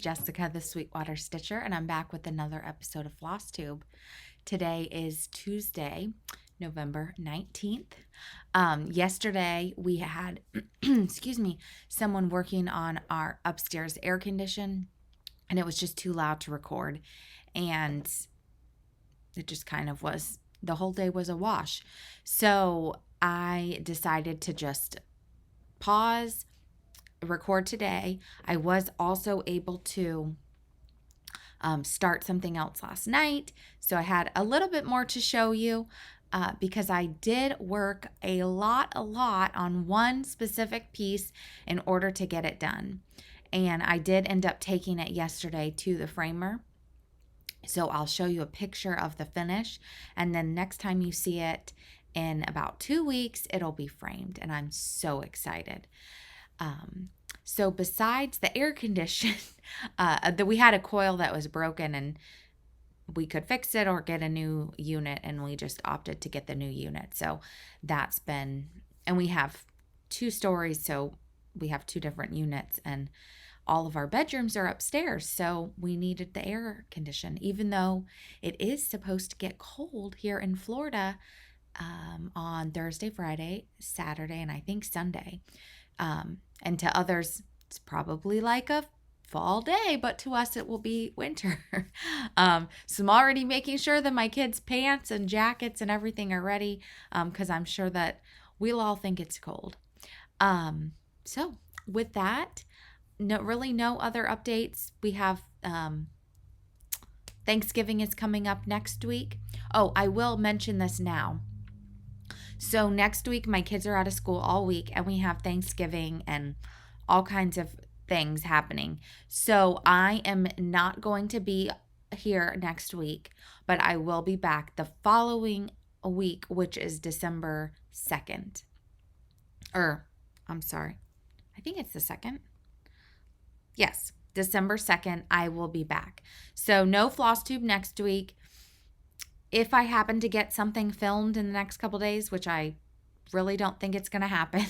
Jessica, the Sweetwater Stitcher, and I'm back with another episode of Flosstube. Today is Tuesday, November 19th. Yesterday we had, someone working on our upstairs air condition, and it was just too loud to record, and it just kind of was, the whole day was a wash. So I decided to just pause, record today. I was also able to start something else last night, so I had a little bit more to show you because I did work a lot on one specific piece in order to get it done, and I did end up taking it yesterday to the framer. So I'll show you a picture of the finish, and then next time you see it in about 2 weeks, it'll be framed, and I'm so excited. So besides the air condition, we had a coil that was broken, and we could fix it or get a new unit, and we just opted to get the new unit. So that's been, and we have 2 stories, so we have 2 different units, and all of our bedrooms are upstairs, so we needed the air condition, even though it is supposed to get cold here in Florida on Thursday, Friday, Saturday, and I think Sunday. And to others, it's probably like a fall day, but to us, it will be winter. So I'm already making sure that my kids' pants and jackets and everything are ready, because I'm sure that we'll all think it's cold. So with that, no other updates. We have Thanksgiving is coming up next week. Oh, I will mention this now. So next week, my kids are out of school all week, and we have Thanksgiving and all kinds of things happening. So I am not going to be here next week, but I will be back the following week, which is December 2nd. I'm sorry. I think it's the 2nd. Yes, December 2nd, I will be back. So no Flosstube next week. If I happen to get something filmed in the next couple days, which I really don't think it's going to happen,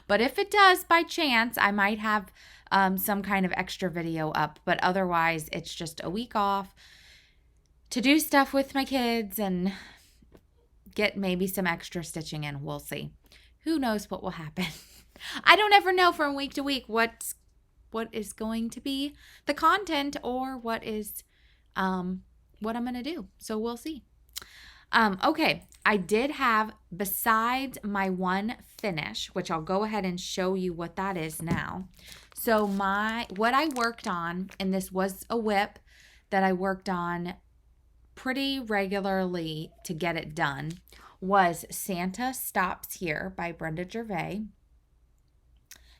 but if it does by chance, I might have some kind of extra video up. But otherwise, it's just a week off to do stuff with my kids and get maybe some extra stitching in. We'll see. Who knows what will happen? I don't ever know from week to week what is going to be the content or what I'm going to do. So we'll see. Okay, I did have, besides my one finish, which I'll go ahead and show you what that is now. So what I worked on, and this was a whip that I worked on pretty regularly to get it done, was Santa Stops Here by Brenda Gervais.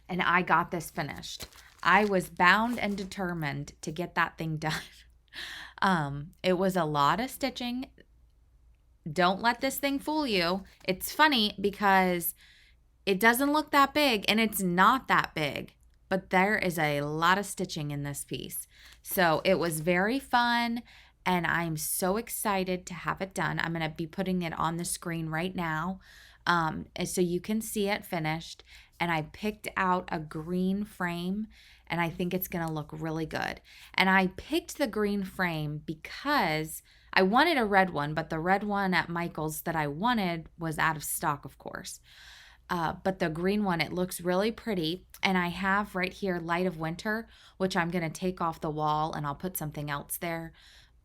And I got this finished. I was bound and determined to get that thing done. It was a lot of stitching. Don't let this thing fool you. It's funny because it doesn't look that big, and it's not that big, but there is a lot of stitching in this piece. So it was very fun, and I'm so excited to have it done. I'm going to be putting it on the screen right now, so you can see it finished. And I picked out a green frame, and I think it's going to look really good. And I picked the green frame because I wanted a red one, but the red one at Michael's that I wanted was out of stock, of course. But the green one, it looks really pretty. And I have right here Light of Winter, which I'm going to take off the wall, and I'll put something else there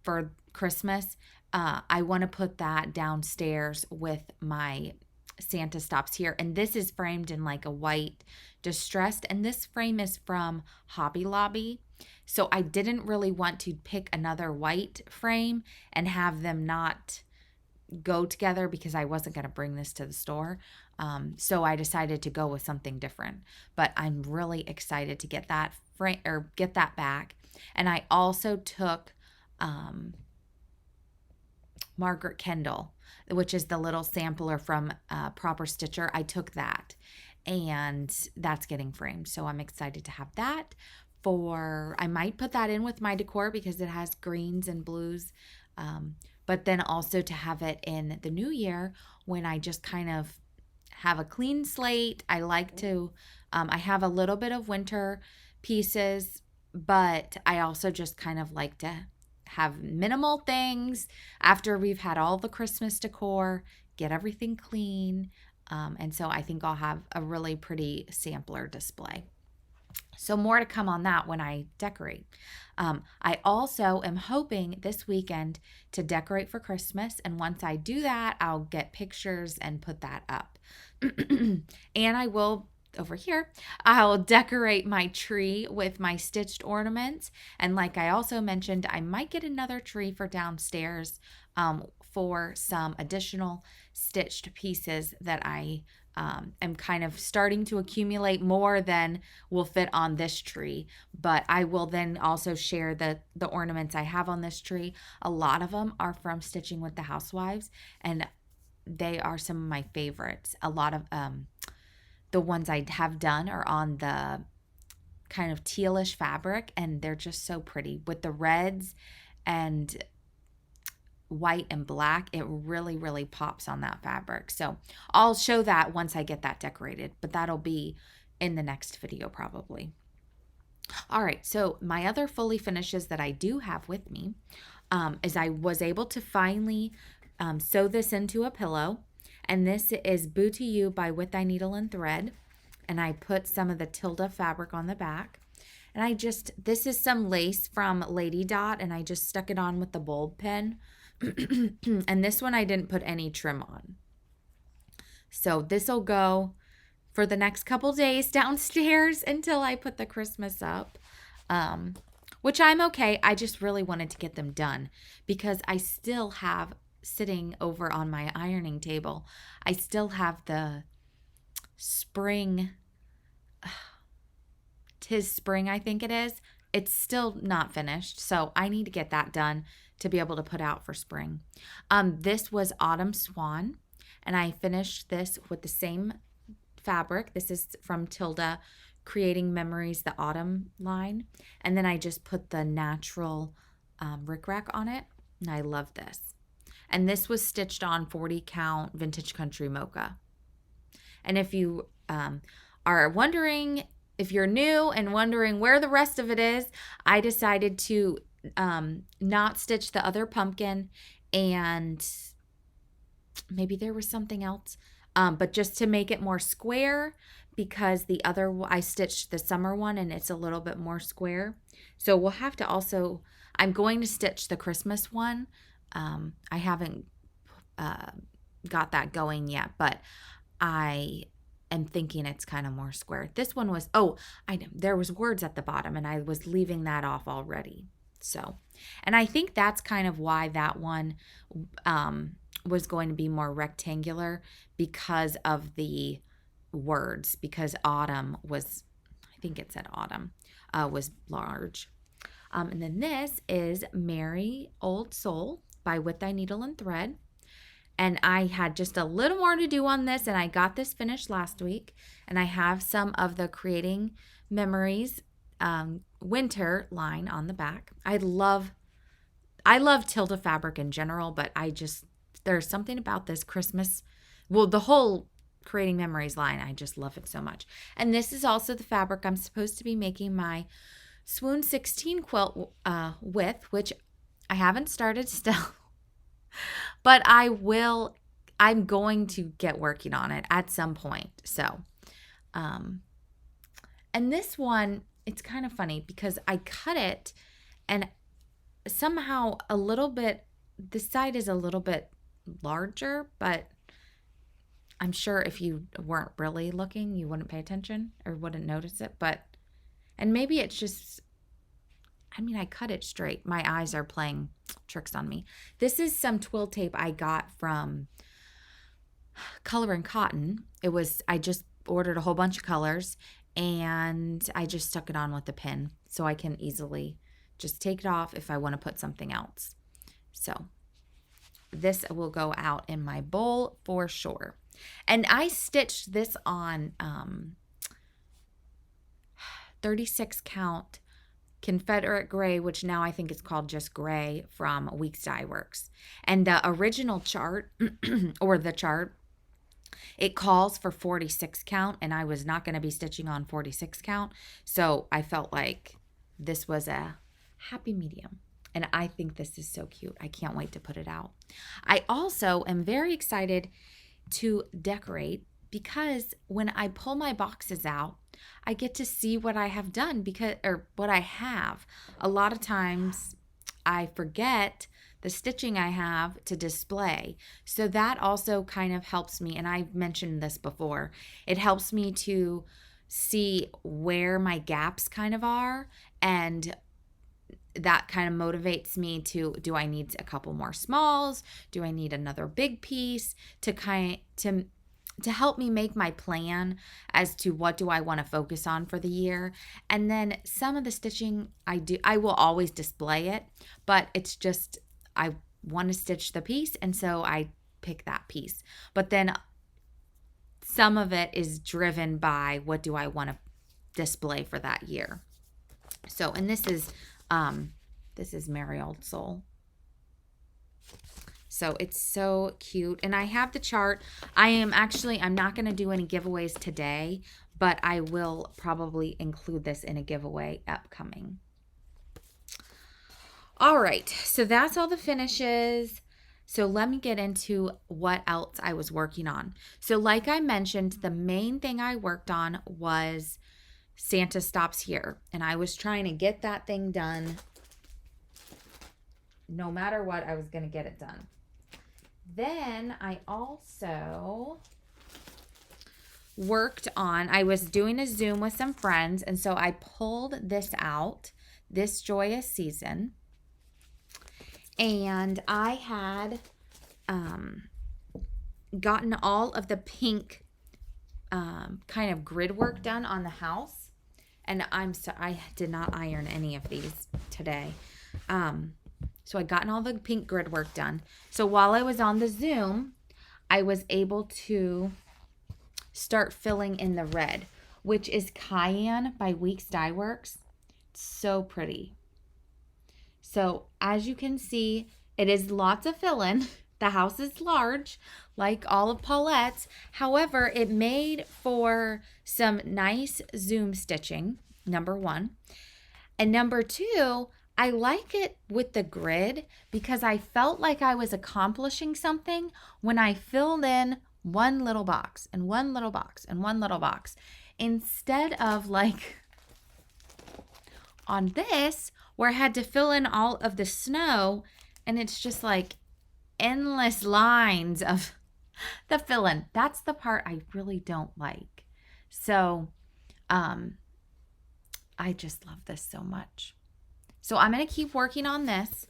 for Christmas. I want to put that downstairs with my Santa Stops Here, and this is framed in like a white distressed, and this frame is from Hobby Lobby, so I didn't really want to pick another white frame and have them not go together because I wasn't going to bring this to the store, so I decided to go with something different. But I'm really excited to get that frame or get that back. And I also took Margaret Kendall, which is the little sampler from Proper Stitcher. I took that, and that's getting framed. So I'm excited to have that. I might put that in with my decor because it has greens and blues. But then also to have it in the new year when I just kind of have a clean slate. I like to, I have a little bit of winter pieces, but I also just kind of like to have minimal things after we've had all the Christmas decor, get everything clean. And so I think I'll have a really pretty sampler display. So more to come on that when I decorate. I also am hoping this weekend to decorate for Christmas. And once I do that, I'll get pictures and put that up. And I will, over here, I'll decorate my tree with my stitched ornaments. And like I also mentioned, I might get another tree for downstairs for some additional stitched pieces that I am kind of starting to accumulate more than will fit on this tree. But I will then also share the ornaments I have on this tree. A lot of them are from Stitching with the Housewives, and they are some of my favorites. A lot of the ones I have done are on the kind of tealish fabric, and they're just so pretty with the reds and white and black. It really, really pops on that fabric. So I'll show that once I get that decorated, but that'll be in the next video probably. All right, so my other fully finishes that I do have with me is I was able to finally sew this into a pillow. And this is Boo to You by With Thy Needle and Thread. And I put some of the Tilda fabric on the back. And this is some lace from Lady Dot, and I just stuck it on with the bulb pin. And this one I didn't put any trim on. So this will go for the next couple days downstairs until I put the Christmas up, which I'm okay. I just really wanted to get them done because I still have sitting over on my ironing table, I still have the spring, 'Tis Spring, I think it is. It's still not finished, so I need to get that done to be able to put out for spring. This was Autumn Swan, and I finished this with the same fabric. This is from Tilda, Creating Memories, the Autumn line. And then I just put the natural rickrack on it, and I love this. And this was stitched on 40 count Vintage Country Mocha. And if you are wondering, if you're new and wondering where the rest of it is, I decided to not stitch the other pumpkin, and maybe there was something else, but just to make it more square, because the other, I stitched the summer one and it's a little bit more square. So we'll have to also, I'm going to stitch the Christmas one. I haven't got that going yet, but I am thinking it's kind of more square. This one was, there was words at the bottom and I was leaving that off already. So, and I think that's kind of why that one was going to be more rectangular, because of the words, because autumn was, I think it said autumn, was large. And then this is Merry Old Soul by With Thy Needle and Thread. And I had just a little more to do on this, and I got this finished last week. And I have some of the Creating Memories winter line on the back. I love Tilda fabric in general, but there's something about this Christmas, the whole Creating Memories line, I just love it so much. And this is also the fabric I'm supposed to be making my Swoon 16 quilt with, which I haven't started still. But I'm going to get working on it at some point. So, and this one, it's kind of funny because I cut it and somehow this side is a little bit larger, but I'm sure if you weren't really looking, you wouldn't pay attention or wouldn't notice it. And maybe it's just, I cut it straight. My eyes are playing tricks on me. This is some twill tape I got from Color and Cotton. I just ordered a whole bunch of colors and I just stuck it on with a pin so I can easily just take it off if I want to put something else. So this will go out in my bowl for sure. And I stitched this on 36 count Confederate gray, which now I think is called just gray, from Weeks Dye Works. And the original chart, or the chart, it calls for 46 count, and I was not going to be stitching on 46 count. So I felt like this was a happy medium. And I think this is so cute. I can't wait to put it out. I also am very excited to decorate because when I pull my boxes out, I get to see what I have done or what I have. A lot of times I forget the stitching I have to display. So that also kind of helps me. And I've mentioned this before. It helps me to see where my gaps kind of are, and that kind of motivates me to, do I need a couple more smalls? Do I need another big piece to help me make my plan as to what do I want to focus on for the year? And then some of the stitching I will always display it, but it's just, I want to stitch the piece, and so I pick that piece. But then some of it is driven by what do I want to display for that year. So, and this is Merry Old Soul. So it's so cute. And I have the chart. I'm not going to do any giveaways today, but I will probably include this in a giveaway upcoming. All right. So that's all the finishes. So let me get into what else I was working on. So like I mentioned, the main thing I worked on was Santa Stops Here. And I was trying to get that thing done. No matter what, I was going to get it done. Then I also worked on, I was doing a Zoom with some friends, and so I pulled this out, This Joyous Season. And I had gotten all of the pink kind of grid work done on the house. And I did not iron any of these today. So I gotten all the pink grid work done. So while I was on the Zoom, I was able to start filling in the red, which is Cayenne by Weeks Dye Works. It's so pretty. So as you can see, it is lots of fill-in. The house is large, like all of Paulette's. However, it made for some nice Zoom stitching, number one. And number two, I like it with the grid because I felt like I was accomplishing something when I filled in one little box and one little box and one little box. Instead of like on this, where I had to fill in all of the snow, and it's just like endless lines of the fill-in. That's the part I really don't like. So I just love this so much. So I'm going to keep working on this.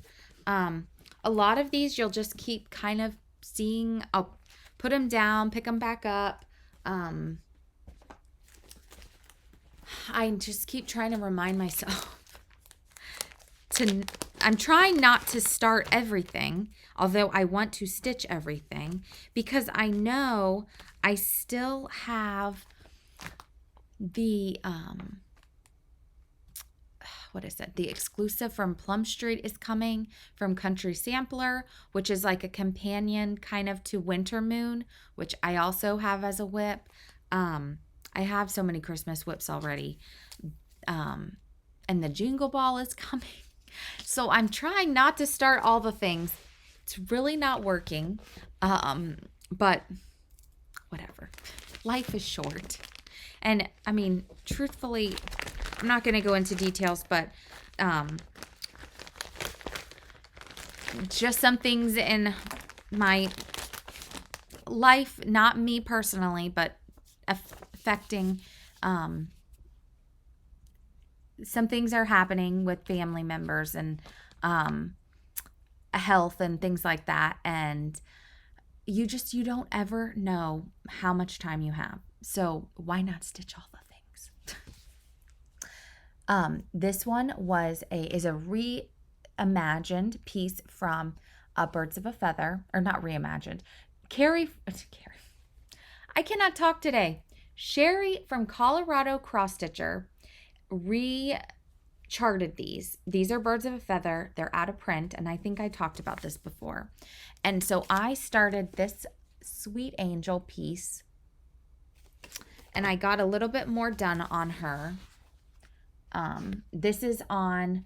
A lot of these you'll just keep kind of seeing. I'll put them down, pick them back up. I just keep trying to remind myself I'm trying not to start everything, although I want to stitch everything, because I know I still have the the exclusive from Plum Street is coming from Country Sampler, which is like a companion kind of to Winter Moon, which I also have as a whip. I have so many Christmas whips already. And the Jingle Ball is coming. So I'm trying not to start all the things. It's really not working. But whatever. Life is short. And I mean, truthfully, I'm not going to go into details, but just some things in my life, not me personally, but affecting some things are happening with family members and health and things like that. And you don't ever know how much time you have. So why not stitch all the things? This one is a reimagined piece from Birds of a Feather, or not reimagined. Carrie, I cannot talk today. Sheri from Colorado Cross Stitcher recharted these. These are Birds of a Feather. They're out of print, and I think I talked about this before. And so I started this Sweet Angel piece, and I got a little bit more done on her. This is on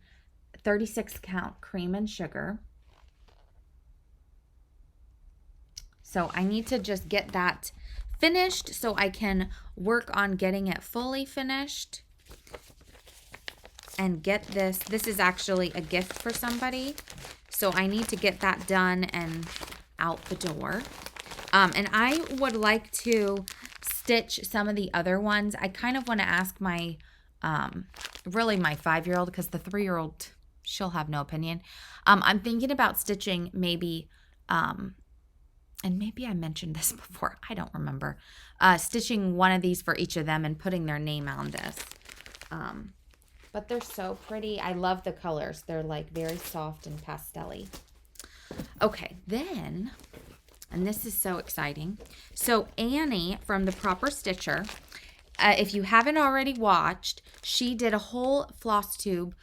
36 count cream and sugar. So I need to just get that finished so I can work on getting it fully finished and get this. This is actually a gift for somebody. So I need to get that done and out the door. And I would like to stitch some of the other ones. I kind of want to ask my, really my 5-year-old, because the 3-year-old, she'll have no opinion. I'm thinking about stitching maybe, and maybe I mentioned this before, I don't remember, stitching one of these for each of them and putting their name on this. But they're so pretty. I love the colors. They're like very soft and pastel-y. Okay, then, and this is so exciting. So Annie from the Proper Stitcher, if you haven't already watched, she did a whole Flosstube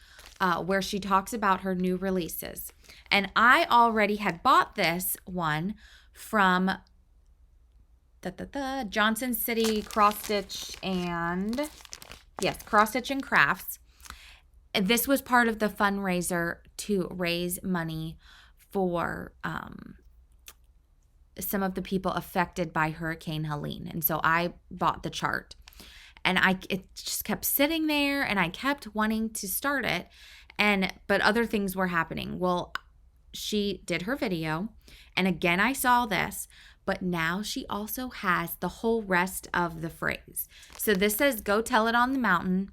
where she talks about her new releases. And I already had bought this one from Johnson City Cross Stitch and, yes, Cross Stitch and Crafts. This was part of the fundraiser to raise money for some of the people affected by Hurricane Helene. And so I bought the chart. And it just kept sitting there, and I kept wanting to start it, but other things were happening. Well, she did her video, and again I saw this, but now she also has the whole rest of the phrase. So this says, "Go tell it on the mountain."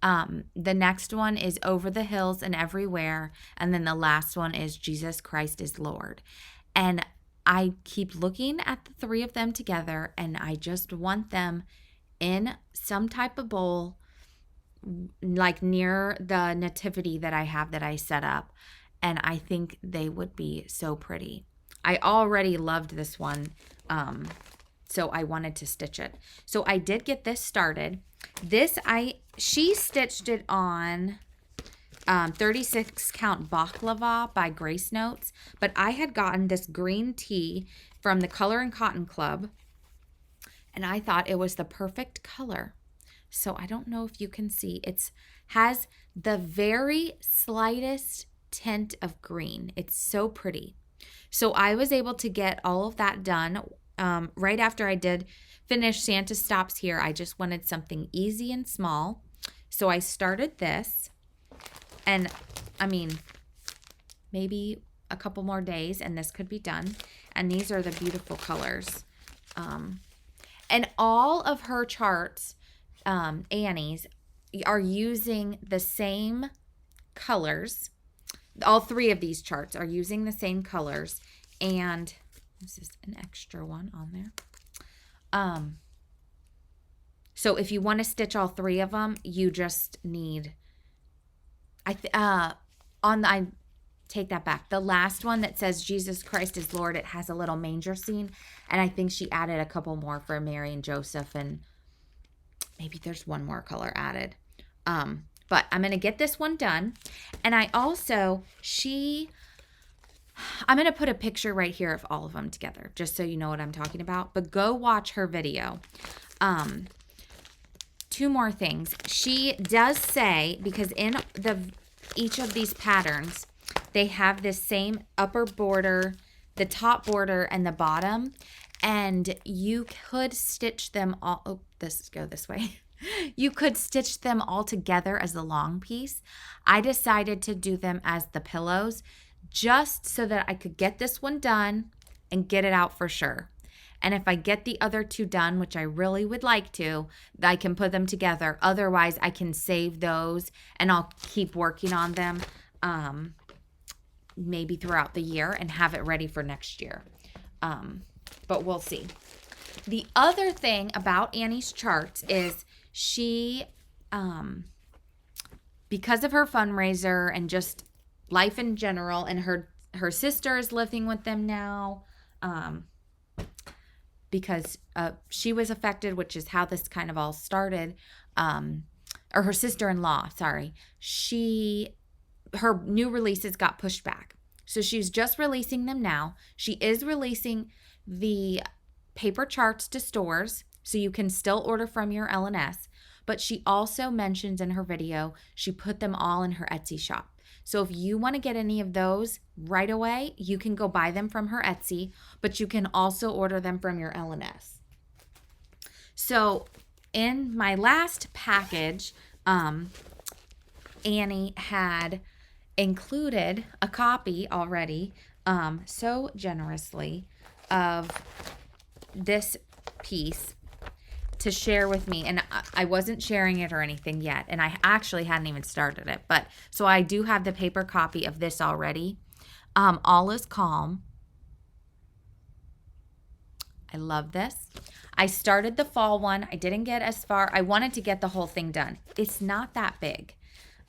The next one is "Over the hills and everywhere," and then the last one is "Jesus Christ is Lord." And I keep looking at the three of them together, and I just want them in some type of bowl, like near the nativity that I have that I set up. And I think they would be so pretty. I already loved this one, so I wanted to stitch it. So I did get this started. She stitched it on 36 count baklava by Grace Notes, but I had gotten this green tea from the Color and Cotton Club, and I thought it was the perfect color. So I don't know if you can see. It has the very slightest tint of green. It's so pretty. So I was able to get all of that done right after I did finish Santa Stops Here. I just wanted something easy and small. So I started this, and I mean, maybe a couple more days and this could be done. And these are the beautiful colors. And all of her charts, Annie's, are using the same colors. All three of these charts are using the same colors. And this is an extra one on there. So if you want to stitch all three of them, you just need, I take that back. The last one that says Jesus Christ is Lord, it has a little manger scene. And I think she added a couple more for Mary and Joseph. And maybe there's one more color added. But I'm going to get this one done. And I also, I'm going to put a picture right here of all of them together, just so you know what I'm talking about. But go watch her video. Two more things. She does say, because in each of these patterns, they have this same upper border, the top border, and the bottom. And you could stitch them all. Oh, go this way. You could stitch them all together as the long piece. I decided to do them as the pillows, just so that I could get this one done and get it out for sure. And if I get the other two done, which I really would like to, I can put them together. Otherwise, I can save those and I'll keep working on them maybe throughout the year and have it ready for next year. But we'll see. The other thing about Annie's charts is she, because of her fundraiser and just life in general, and her sister is living with them now, because she was affected, which is how this kind of all started, or her sister-in-law, sorry. Her new releases got pushed back. So she's just releasing them now. She is releasing the paper charts to stores, so you can still order from your L&S, but she also mentions in her video, she put them all in her Etsy shop. So if you want to get any of those right away, you can go buy them from her Etsy, but you can also order them from your LNS. So in my last package, Annie had included a copy already, so generously, of this piece to share with me. And I wasn't sharing it or anything yet. And I actually hadn't even started it. But so I do have the paper copy of this already. All is Calm. I love this. I started the fall one. I didn't get as far. I wanted to get the whole thing done. It's not that big.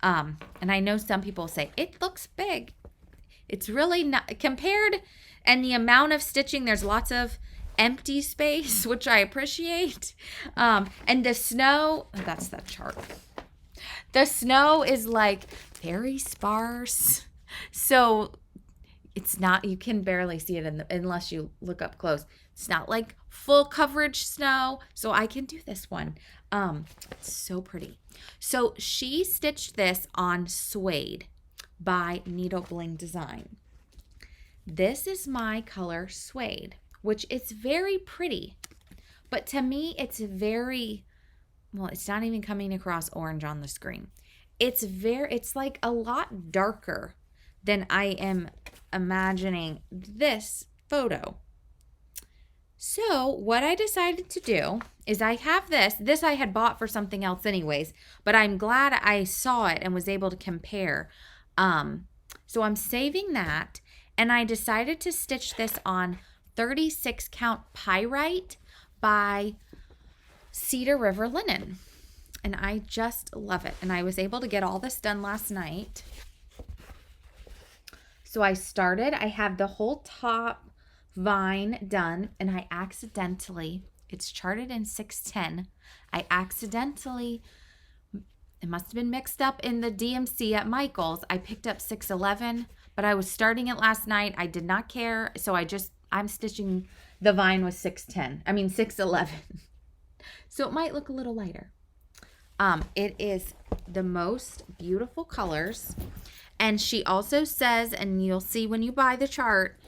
And I know some people say, it looks big. It's really not compared. And the amount of stitching, there's lots of empty space, which I appreciate. And the snow, oh, that's that chart. The snow is like very sparse. So it's not, you can barely see it unless you look up close. It's not like full coverage snow. So I can do this one. It's so pretty. So she stitched this on Suede by Needle Bling Design. This is my color Suede, which is very pretty. But to me, it's very, well, it's not even coming across orange on the screen. It's like a lot darker than I am imagining this photo. So what I decided to do is I have this I had bought for something else anyways, but I'm glad I saw it and was able to compare. So I'm saving that, and I decided to stitch this on 36 count Pyrite by Cedar River Linen. And I just love it. And I was able to get all this done last night. So I have the whole top vine done, and I accidentally, it's charted in 610. It must have been mixed up in the DMC at Michael's. I picked up 611, but I was starting it last night. I did not care. So I'm stitching the vine with 611. So it might look a little lighter. It is the most beautiful colors. And she also says, and you'll see when you buy the chart,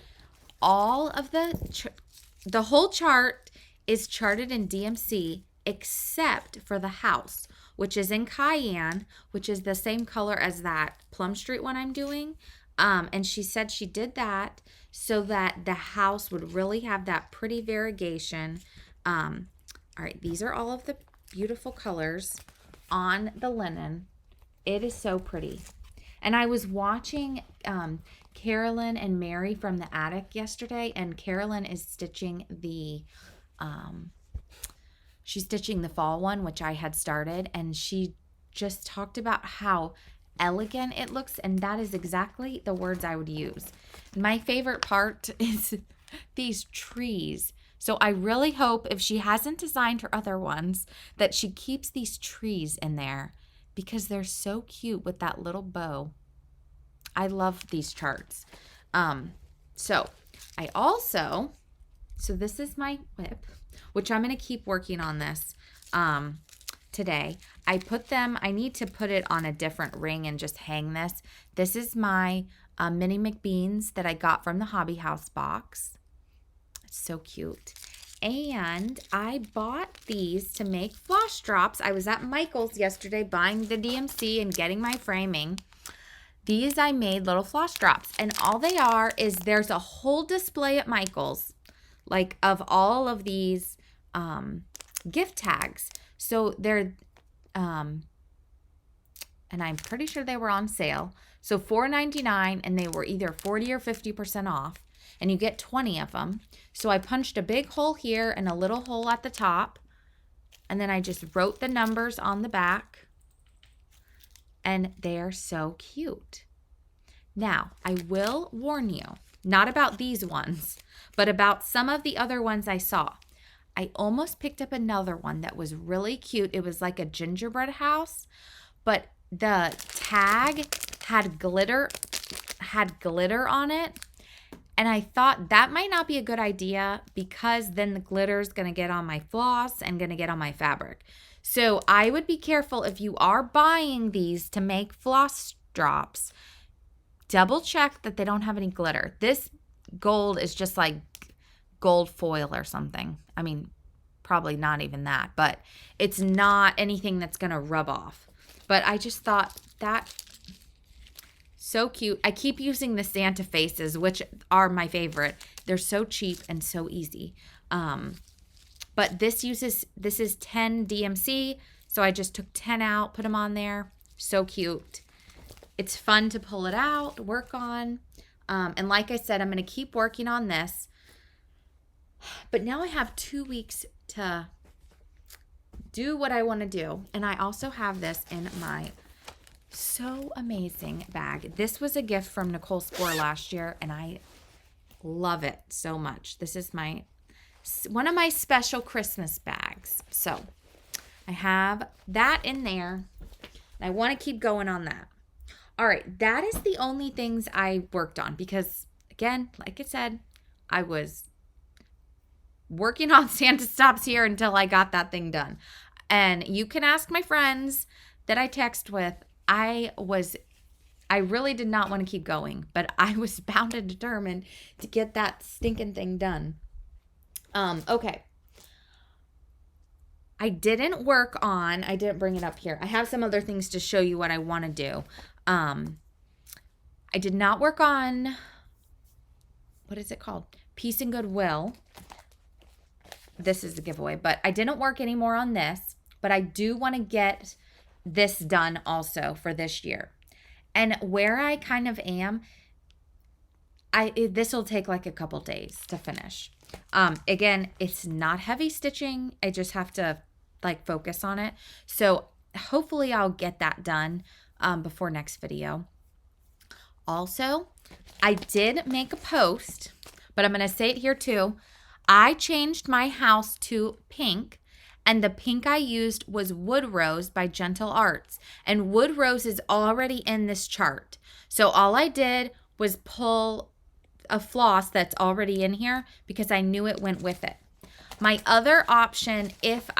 all of the whole chart is charted in DMC except for the house, which is in Cayenne, which is the same color as that Plum Street one I'm doing. And she said she did that so that the house would really have that pretty variegation. All right, these are all of the beautiful colors on the linen. It is so pretty. And I was watching Carolyn and Mary from the attic yesterday, and Carolyn is stitching she's stitching the fall one, which I had started, and she just talked about how elegant it looks, and that is exactly the words I would use. My favorite part is these trees. So I really hope, if she hasn't designed her other ones, that she keeps these trees in there because they're so cute with that little bow. I love these charts. So this is my whip, which I'm going to keep working on this today. I need to put it on a different ring and just hang this. This is my mini McBeans that I got from the Hobby House box. It's so cute. And I bought these to make Floss Drops. I was at Michael's yesterday buying the DMC and getting my framing. These I made little Floss Drops, and all they are is there's a whole display at Michael's, like, of all of these gift tags. So they're, and I'm pretty sure they were on sale. So $4.99, and they were either 40 or 50% off, and you get 20 of them. So I punched a big hole here and a little hole at the top, and then I just wrote the numbers on the back. And they're so cute. Now, I will warn you, not about these ones, but about some of the other ones I saw. I almost picked up another one that was really cute. It was like a gingerbread house, but the tag had glitter on it. And I thought that might not be a good idea because then the glitter is going to get on my floss and going to get on my fabric. So I would be careful if you are buying these to make floss drops. Double check that they don't have any glitter. This gold is just like gold foil or something. I mean, probably not even that, but it's not anything that's going to rub off. But I just thought that so cute. I keep using the Santa faces, which are my favorite. They're so cheap and so easy. But this is 10 DMC, so I just took 10 out, put them on there. So cute. It's fun to pull it out, work on. And like I said, I'm going to keep working on this. But now I have 2 weeks to do what I want to do. And I also have this in my so amazing bag. This was a gift from Nicole Spohr last year, and I love it so much. This is one of my special Christmas bags. So I have that in there, and I want to keep going on that. All right, that is the only things I worked on because, again, like I said, I was working on Santa Stops Here until I got that thing done. And you can ask my friends that I text with. I really did not want to keep going, but I was bound and determined to get that stinking thing done. Okay. I didn't bring it up here. I have some other things to show you what I want to do. I did not work on, what is it called? Peace and Goodwill. This is the giveaway, but I didn't work anymore on this, but I do want to get this done also for this year. And where I kind of am, this will take like a couple days to finish. Again, it's not heavy stitching. I just have to like focus on it. So hopefully I'll get that done before next video. Also, I did make a post, but I'm going to say it here too. I changed my house to pink, and the pink I used was Wood Rose by Gentle Arts. And Wood Rose is already in this chart. So all I did was pull a floss that's already in here because I knew it went with it. My other option, if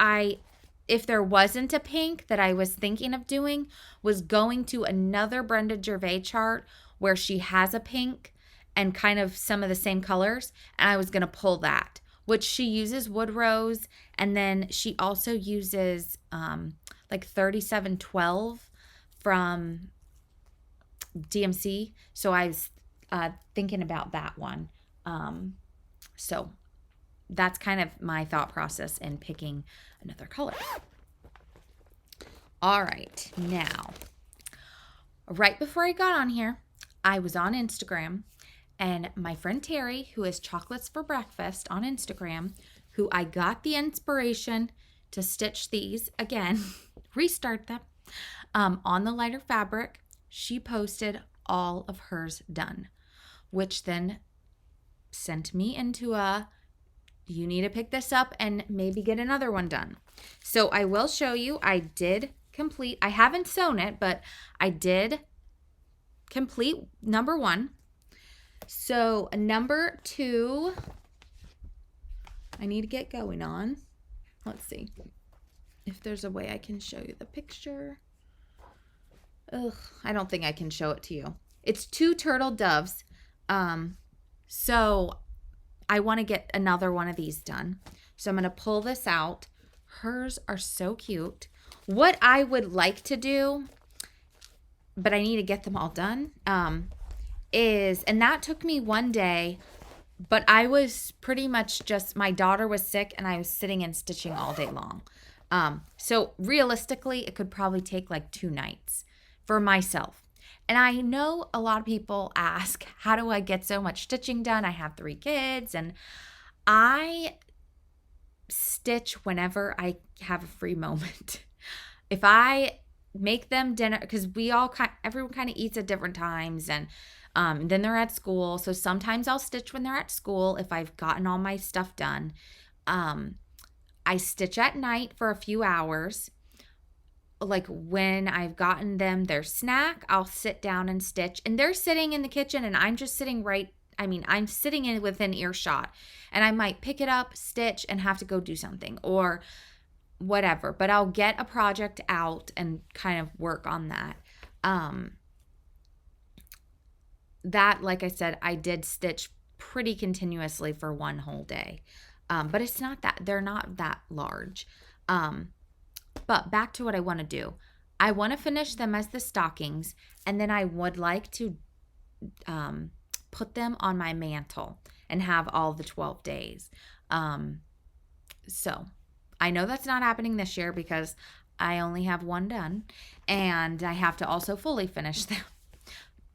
there wasn't a pink that I was thinking of doing, was going to another Brenda Gervais chart where she has a pink and kind of some of the same colors, and I was going to pull that, which she uses Wood Rose, and then she also uses like 3712 from DMC, so I was thinking about that one. So that's kind of my thought process in picking another color. All right, now, right before I got on here, I was on Instagram, and my friend Terry, who is Chocolates for Breakfast on Instagram, who I got the inspiration to stitch these again, restart them, on the lighter fabric, she posted all of hers done, which then sent me into you need to pick this up and maybe get another one done. So I will show you, I haven't sewn it, but I did complete number 1. So number 2, I need to get going on. Let's see if there's a way I can show you the picture. I don't think I can show it to you. It's 2 turtle doves. So I want to get another one of these done. So I'm going to pull this out. Hers are so cute. What I would like to do, but I need to get them all done, and that took me one day, but I was pretty much my daughter was sick and I was sitting and stitching all day long. So realistically, it could probably take like 2 nights for myself. And I know a lot of people ask, how do I get so much stitching done? I have 3 kids, and I stitch whenever I have a free moment. If I make them dinner, because everyone kind of eats at different times, and then they're at school. So sometimes I'll stitch when they're at school if I've gotten all my stuff done. I stitch at night for a few hours. Like when I've gotten them their snack, I'll sit down and stitch, and they're sitting in the kitchen and I'm just sitting I'm sitting within earshot, and I might pick it up, stitch, and have to go do something. Or whatever, but I'll get a project out and kind of work on that. That, like I said, I did stitch pretty continuously for one whole day. But it's not that, they're not that large. But back to what I want to do. I want to finish them as the stockings, and then I would like to put them on my mantle and have all the 12 days. So I know that's not happening this year because I only have one done, and I have to also fully finish them.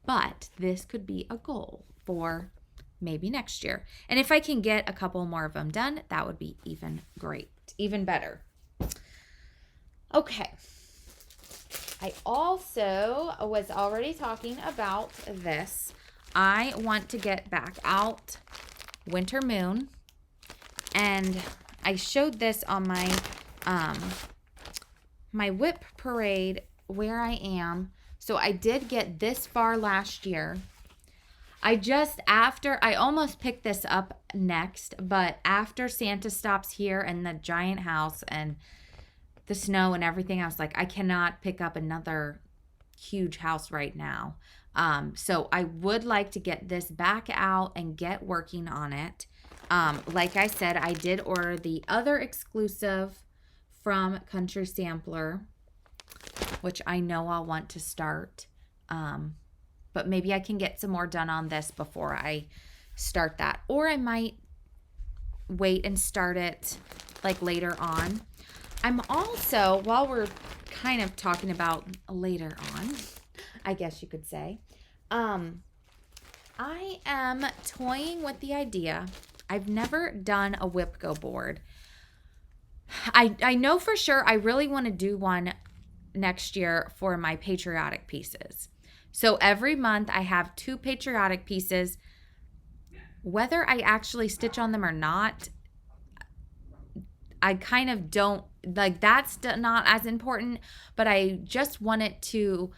But this could be a goal for maybe next year. And if I can get a couple more of them done, that would be even great, even better. Okay. I also was already talking about this. I want to get back out Winter Moon. And I showed this on my my whip parade where I am. So I did get this far last year. I almost picked this up next, but after Santa stops here and the giant house and the snow and everything, I was like, I cannot pick up another huge house right now. So I would like to get this back out and get working on it. Like I said, I did order the other exclusive from Country Sampler, which I know I'll want to start. But maybe I can get some more done on this before I start that. Or I might wait and start it like later on. I'm also, while we're kind of talking about later on, I guess you could say, I am toying with the idea. I've never done a whip go board. I know for sure I really want to do one next year for my patriotic pieces. So every month I have 2 patriotic pieces. Whether I actually stitch on them or not, I kind of don't, like, that's not as important, but I just want it to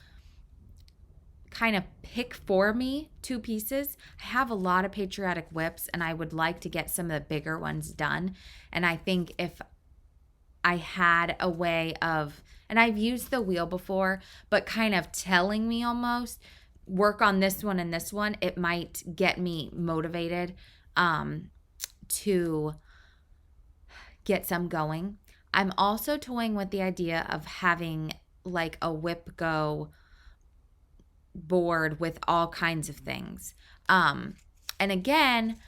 kind of pick for me 2 pieces. I have a lot of patriotic whips and I would like to get some of the bigger ones done. And I think if I had a way of, and I've used the wheel before, but kind of telling me almost, work on this one and this one, it might get me motivated to get some going. I'm also toying with the idea of having like a whip go board with all kinds of things. And again,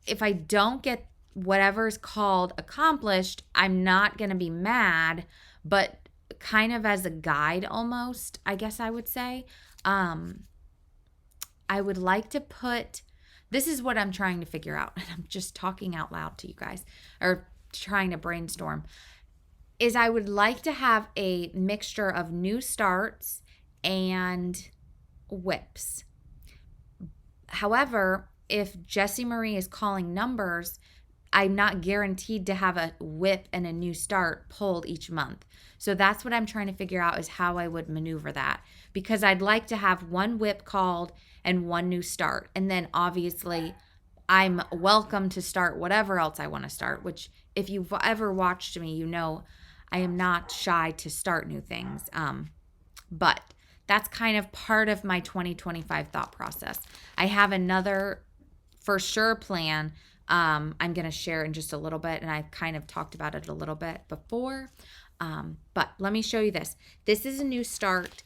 if I don't get whatever's called accomplished, I'm not going to be mad, but kind of as a guide almost, I guess I would say. I would like to put, this is what I'm trying to figure out, and I'm just talking out loud to you guys, or trying to brainstorm, is I would like to have a mixture of new starts and whips. However, if Jessie Marie is calling numbers, I'm not guaranteed to have a whip and a new start pulled each month. So that's what I'm trying to figure out, is how I would maneuver that, because I'd like to have one whip called and one new start. And then obviously I'm welcome to start whatever else I want to start, which if you've ever watched me, you know I am not shy to start new things. But that's kind of part of my 2025 thought process. I have another for sure plan I'm going to share in just a little bit, and I've kind of talked about it a little bit before. But let me show you this. This is a new start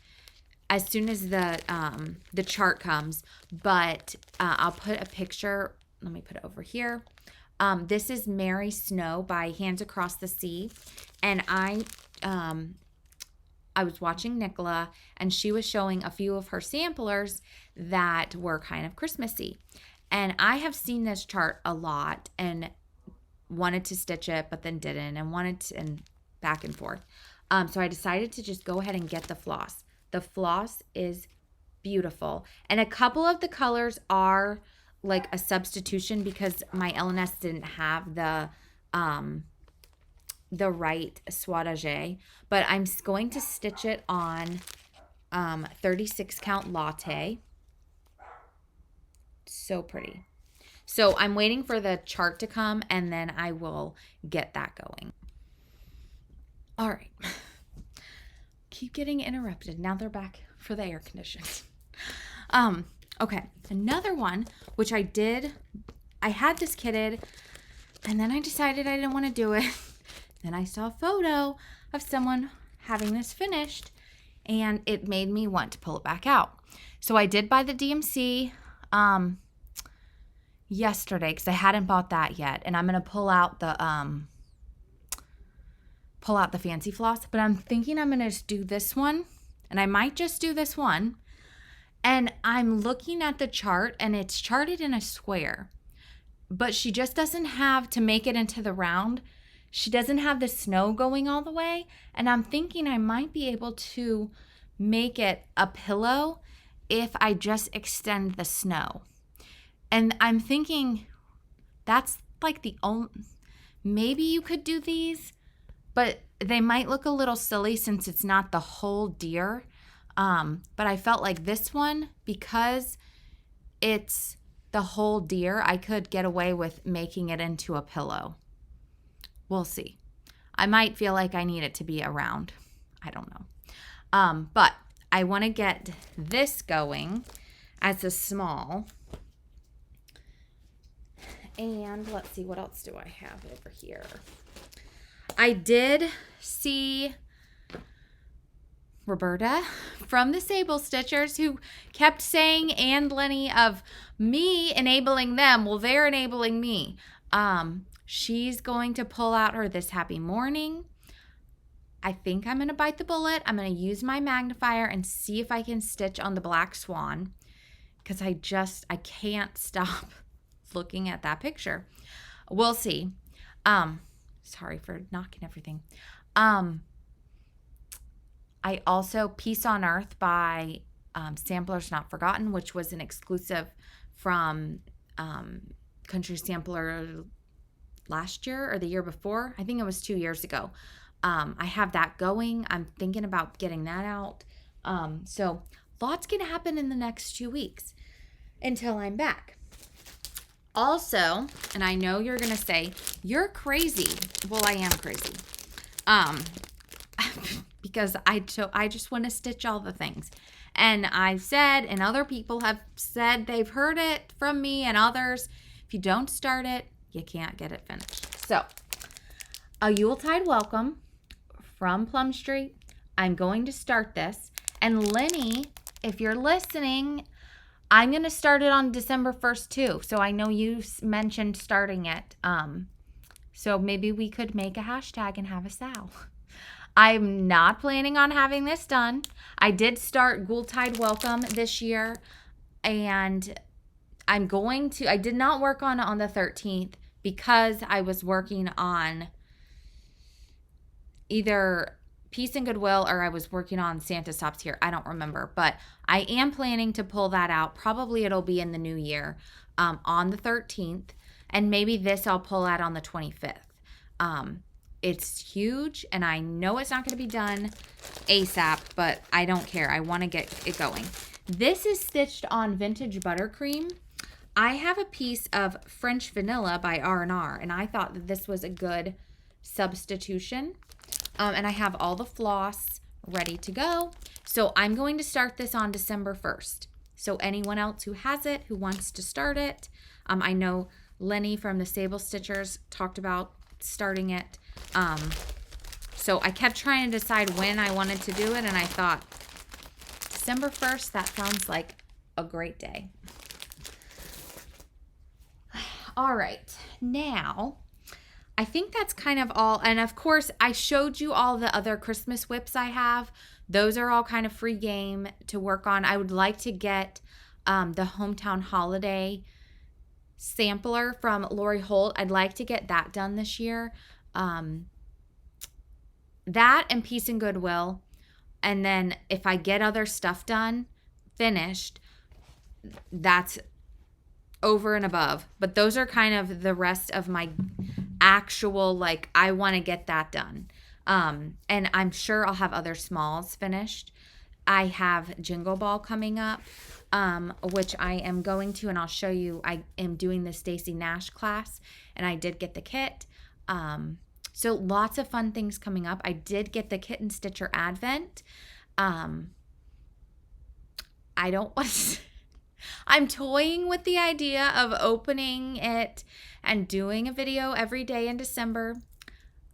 as soon as the chart comes, but I'll put a picture. Let me put it over here. This is Mary Snow by Hands Across the Sea, and I was watching Nicola, and she was showing a few of her samplers that were kind of Christmassy. And I have seen this chart a lot and wanted to stitch it, but then didn't, and wanted to, and back and forth. So I decided to just go ahead and get the floss. The floss is beautiful. And a couple of the colors are like a substitution because my LNS didn't have the right swattage, but I'm going to stitch it on 36 count latte. So pretty. So I'm waiting for the chart to come, and then I will get that going. All right. Keep getting interrupted. Now they're back for the air conditions. Okay. Another one, which I had this kitted, and then I decided I didn't want to do it. Then I saw a photo of someone having this finished, and it made me want to pull it back out. So I did buy the DMC yesterday because I hadn't bought that yet, and I'm gonna pull out the fancy floss. But I'm thinking I'm gonna just do this one, and I might just do this one. And I'm looking at the chart, and it's charted in a square, but she just doesn't have to make it into the round. She doesn't have the snow going all the way, and I'm thinking I might be able to make it a pillow if I just extend the snow. And I'm thinking that's like the only, maybe you could do these, but they might look a little silly since it's not the whole deer. But I felt like this one, because it's the whole deer, I could get away with making it into a pillow. We'll see. I might feel like I need it to be a round. I don't know. But I want to get this going as a small. And let's see, what else do I have over here? I did see Roberta from the Sable Stitchers, who kept saying, and Lenny, of me enabling them. Well, they're enabling me. She's going to pull out her This Happy Morning. I think I'm going to bite the bullet. I'm going to use my magnifier and see if I can stitch on the Black Swan, because I can't stop looking at that picture. We'll see. Sorry for knocking everything. I also Peace on Earth by Samplers Not Forgotten, which was an exclusive from Country Sampler last year or the year before. I think it was 2 years ago. I have that going. I'm thinking about getting that out. So lots going to happen in the next 2 weeks until I'm back. Also, and I know you're going to say, you're crazy. Well, I am crazy. Because I just want to stitch all the things. And I've said, and other people have said they've heard it from me and others, if you don't start it, you can't get it finished. So, a Yuletide welcome from Plum Street. I'm going to start this. And Lenny, if you're listening, I'm going to start it on December 1st too. So I know you mentioned starting it. So maybe we could make a hashtag and have a SAL. I'm not planning on having this done. I did start Yuletide Welcome this year, and I did not work on it on the 13th because I was working on either Peace and Goodwill or I was working on Santa Stops Here. I don't remember, but I am planning to pull that out. Probably it'll be in the new year on the 13th, and maybe this I'll pull out on the 25th. It's huge, and I know it's not going to be done ASAP, but I don't care. I want to get it going. This is stitched on Vintage Buttercream. I have a piece of French Vanilla by R&R, and I thought that this was a good substitution. And I have all the floss ready to go. So I'm going to start this on December 1st. So anyone else who has it, who wants to start it, I know Lenny from the Sable Stitchers talked about starting it. So I kept trying to decide when I wanted to do it, and I thought December 1st, that sounds like a great day. All right, now I think that's kind of all. And of course, I showed you all the other Christmas whips I have. Those are all kind of free game to work on. I would like to get the Hometown Holiday sampler from Lori Holt. I'd like to get that done this year. That and Peace and Goodwill. And then if I get other stuff done, finished, that's over and above. But those are kind of the rest of my actual, like, I want to get that done. And I'm sure I'll have other smalls finished. I have Jingle Ball coming up, which I am going to, and I'll show you. I am doing the Stacy Nash class, and I did get the kit. So lots of fun things coming up. I did get the Kitten Stitcher Advent. I don't want I'm toying with the idea of opening it and doing a video every day in December.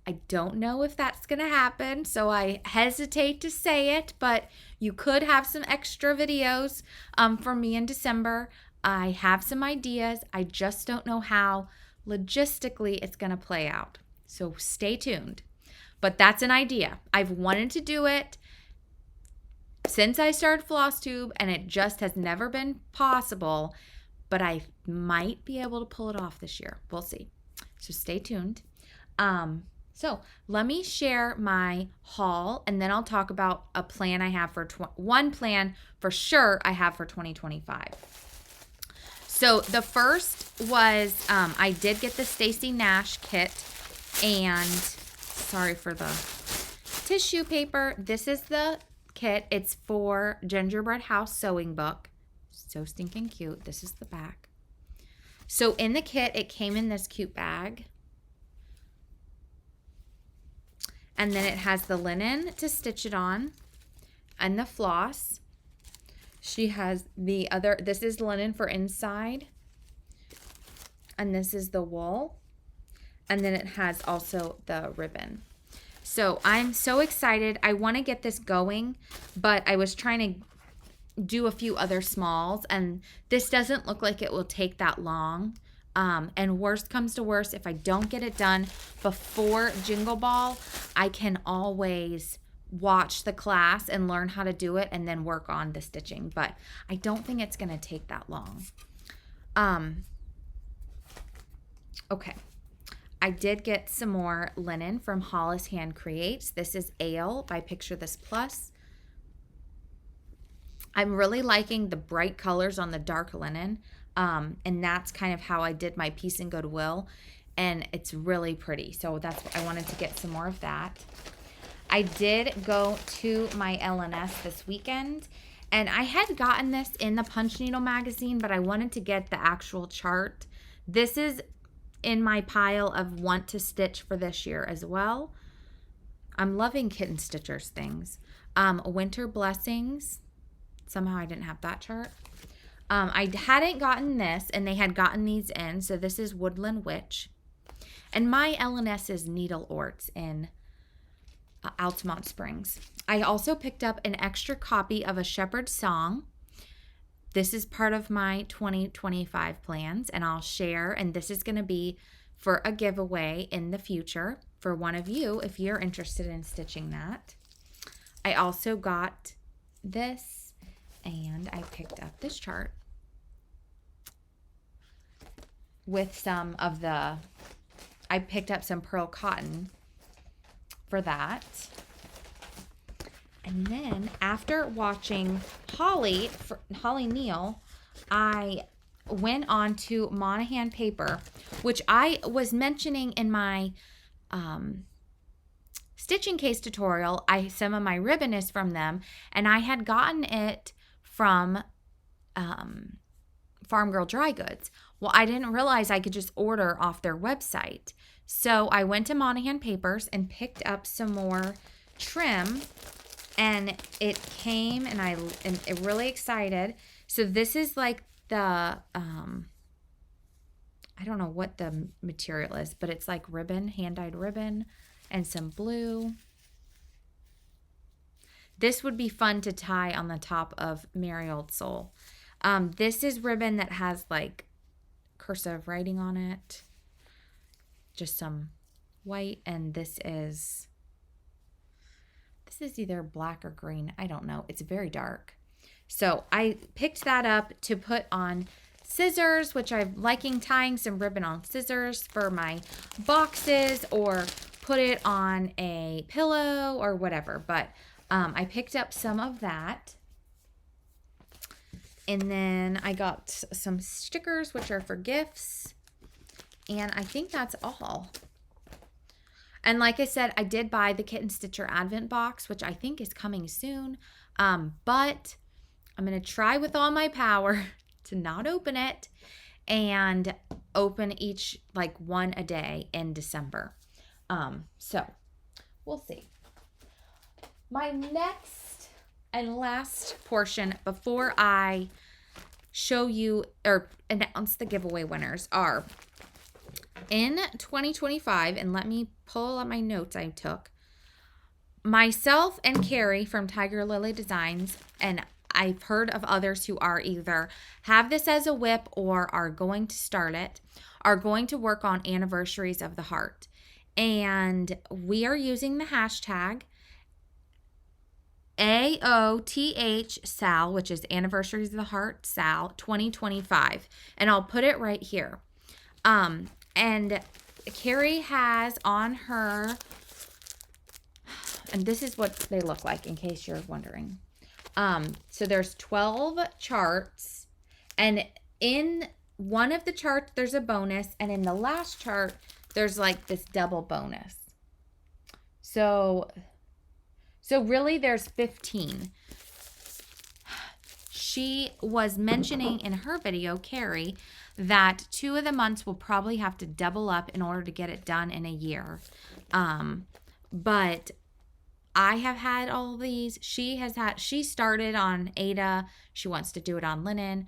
I don't know if that's going to happen, so I hesitate to say it, but you could have some extra videos for me in December. I have some ideas. I just don't know how logistically it's going to play out. So stay tuned. But that's an idea. I've wanted to do it since I started Flosstube, and it just has never been possible, but I might be able to pull it off this year. We'll see. So stay tuned. So let me share my haul, and then I'll talk about a plan I have for one plan for sure I have for 2025. So the first was I did get the Stacy Nash kit, and sorry for the tissue paper. This is the kit. It's for Gingerbread House Sewing Book. So stinking cute. This is the back. So in the kit, it came in this cute bag. And then it has the linen to stitch it on and the floss. She has the other, this is linen for inside. And this is the wool. And then it has also the ribbon. So I'm so excited. I want to get this going, but I was trying to do a few other smalls, and this doesn't look like it will take that long. And worst comes to worst, if I don't get it done before Jingle Ball, I can always watch the class and learn how to do it and then work on the stitching. But I don't think it's going to take that long. Okay. I did get some more linen from Hollis Hand Creates. This is Ale by Picture This Plus. I'm really liking the bright colors on the dark linen. And that's kind of how I did my Peace and Goodwill. And it's really pretty. So that's what I wanted to get some more of that. I did go to my LNS this weekend. And I had gotten this in the Punch Needle magazine, but I wanted to get the actual chart. This is in my pile of want to stitch for this year as well. I'm loving Kitten Stitchers things. Winter Blessings. Somehow I didn't have that chart. I hadn't gotten this, and they had gotten these in. So this is Woodland Witch. And my LNS is Needle Orts in Altamont Springs. I also picked up an extra copy of A Shepherd's Song. This is part of my 2025 plans, and I'll share. And this is going to be for a giveaway in the future for one of you if you're interested in stitching that. I also got this, and I picked up this chart with some of the, I picked up some pearl cotton for that. And then after watching Holly Neal, I went on to Monahan Paper, which I was mentioning in my stitching case tutorial. Some of my ribbon is from them, and I had gotten it from Farm Girl Dry Goods. Well, I didn't realize I could just order off their website. So I went to Monahan Papers and picked up some more trim, and it came, and I'm really excited. So this is like the, I don't know what the material is, but it's like ribbon, hand-dyed ribbon, and some blue. This would be fun to tie on the top of Merry Old Soul. This is ribbon that has like cursive writing on it. Just some white, and this is either black or green. I don't know. It's very dark. So I picked that up to put on scissors, which I'm liking tying some ribbon on scissors for my boxes, or put it on a pillow or whatever. But I picked up some of that. And then I got some stickers, which are for gifts. And I think that's all. And like I said, I did buy the Kitten Stitcher Advent box, which I think is coming soon. But I'm going to try with all my power to not open it and open each, like one a day in December. So we'll see. My next and last portion before I show you or announce the giveaway winners are in 2025, and let me pull up my notes I took. Myself and Carrie from Tiger Lily Designs, and I've heard of others who are either have this as a whip or are going to start it, are going to work on Anniversaries of the Heart. And we are using the hashtag AOTH SAL, which is Anniversaries of the Heart SAL 2025. And I'll put it right here. And Carrie has on her, and this is what they look like in case you're wondering. So there's 12 charts, and in one of the charts there's a bonus, and in the last chart there's like this double bonus. So really there's 15. She was mentioning in her video, Carrie, that 2 of the months will probably have to double up in order to get it done in a year. But I have had all of these. She started on Ada. She wants to do it on linen.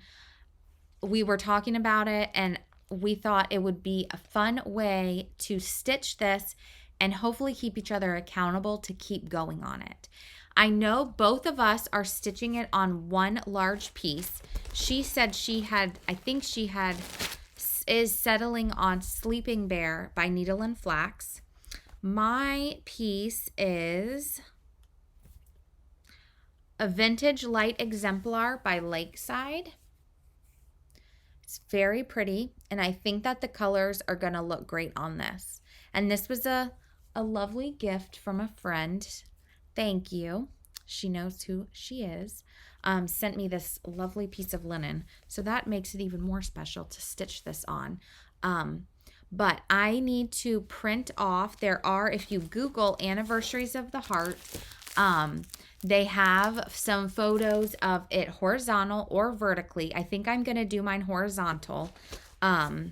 We were talking about it, and we thought it would be a fun way to stitch this and hopefully keep each other accountable to keep going on it. I know both of us are stitching it on one large piece. She said is settling on Sleeping Bear by Needle and Flax. My piece is a Vintage Light Exemplar by Lakeside. It's very pretty, and I think that the colors are going to look great on this. And this was a lovely gift from a friend. Thank you. She knows who she is. Sent me this lovely piece of linen. So that makes it even more special to stitch this on. But I need to print off. There are, if you Google Anniversaries of the Heart, they have some photos of it horizontal or vertically. I think I'm going to do mine horizontal. And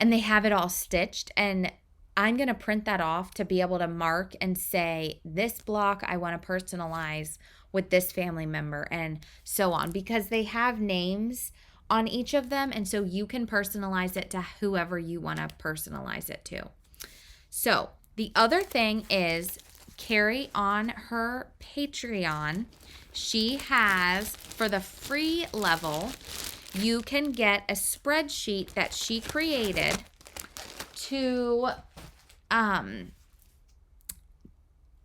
they have it all stitched, and I'm going to print that off to be able to mark and say, this block I want to personalize with this family member and so on, because they have names on each of them, and so you can personalize it to whoever you want to personalize it to. So the other thing is Carrie on her Patreon, she has, for the free level, you can get a spreadsheet that she created to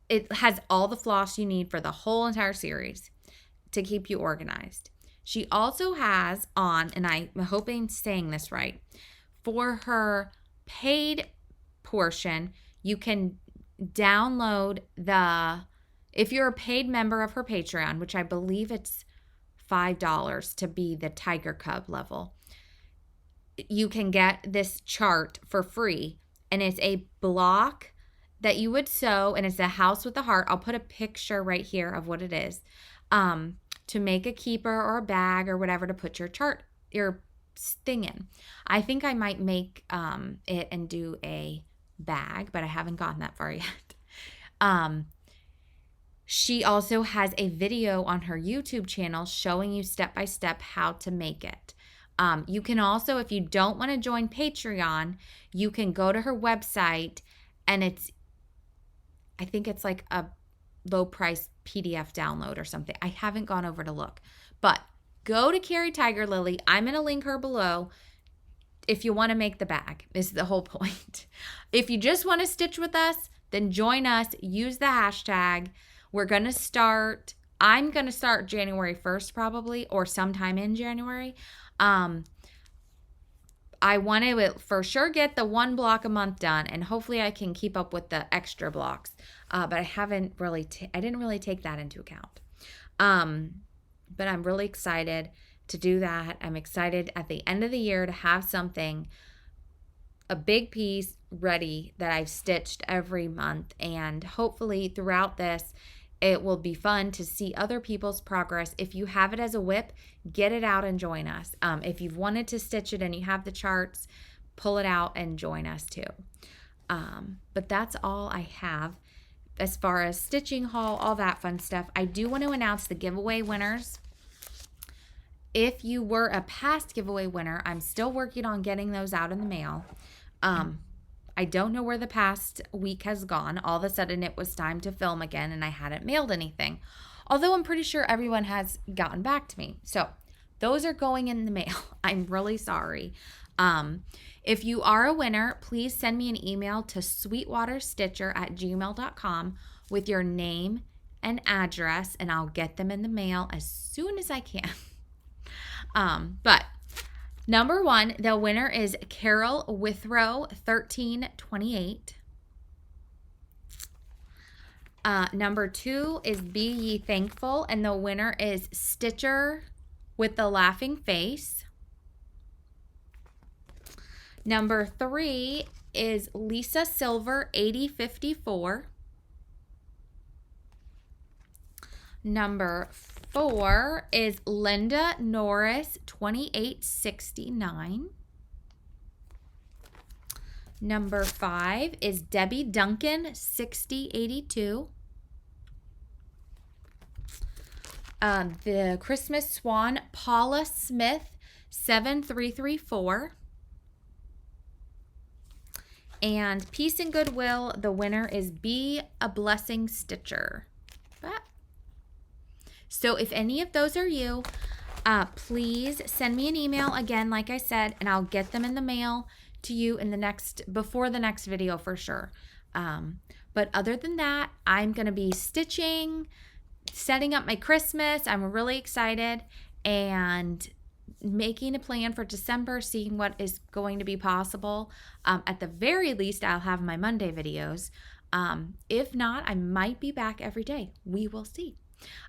it has all the floss you need for the whole entire series to keep you organized. She also has on, and I'm hoping saying this right, for her paid portion, you can download if you're a paid member of her Patreon, which I believe it's $5 to be the Tiger Cub level, you can get this chart for free, and it's a block that you would sew, and it's a house with a heart. I'll put a picture right here of what it is, to make a keeper or a bag or whatever to put your thing in. I think I might make it and do a bag, but I haven't gotten that far yet. She also has a video on her YouTube channel showing you step by step how to make it. You can also, if you don't want to join Patreon, you can go to her website, and I think it's like a low price PDF download or something. I haven't gone over to look, but go to Carrie Tiger Lily. I'm going to link her below. If you want to make the bag, is the whole point. If you just want to stitch with us, then join us. Use the hashtag. I'm going to start January 1st probably, or sometime in January. I want to for sure get the 1 block a month done, and hopefully I can keep up with the extra blocks. But I didn't really take that into account. But I'm really excited to do that. I'm excited at the end of the year to have something, a big piece ready that I've stitched every month, and hopefully throughout this, it will be fun to see other people's progress. If you have it as a whip, get it out and join us. If you've wanted to stitch it and you have the charts, pull it out and join us too. But that's all I have as far as stitching haul, all that fun stuff. I do want to announce the giveaway winners. If you were a past giveaway winner, I'm still working on getting those out in the mail. I don't know where the past week has gone. All of a sudden it was time to film again and I hadn't mailed anything. Although I'm pretty sure everyone has gotten back to me. So those are going in the mail. I'm really sorry. If you are a winner, please send me an email to sweetwaterstitcher@gmail.com with your name and address, and I'll get them in the mail as soon as I can. But number 1, the winner is Carol Withrow 1328. Number 2 is Be Ye Thankful, and the winner is Stitcher with the laughing face. Number 3 is Lisa Silver 8054. Number 4 is Linda Norris 2869. Number 5 is Debbie Duncan 6082. The Christmas Swan Paula Smith 7334. And Peace and Goodwill, the winner is Be a Blessing Stitcher. So if any of those are you, please send me an email again, like I said, and I'll get them in the mail to you in before the next video for sure. But other than that, I'm going to be stitching, setting up my Christmas. I'm really excited and making a plan for December, seeing what is going to be possible. At the very least, I'll have my Monday videos. If not, I might be back every day. We will see.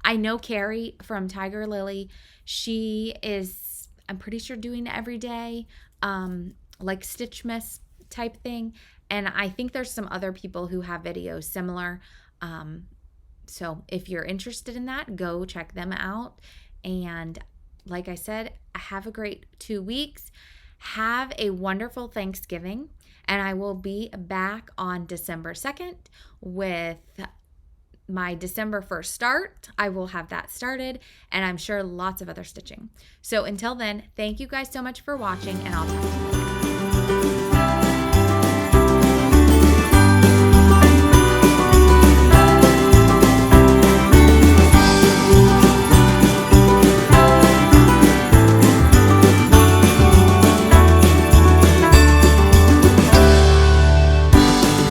I know Carrie from Tiger Lily, she is, I'm pretty sure, doing it every day, like Stitchmas type thing. And I think there's some other people who have videos similar. So if you're interested in that, go check them out. And like I said, have a great 2 weeks. Have a wonderful Thanksgiving. And I will be back on December 2nd with my December 1st start. I will have that started, and I'm sure lots of other stitching. So until then, thank you guys so much for watching, and I'll talk to you later.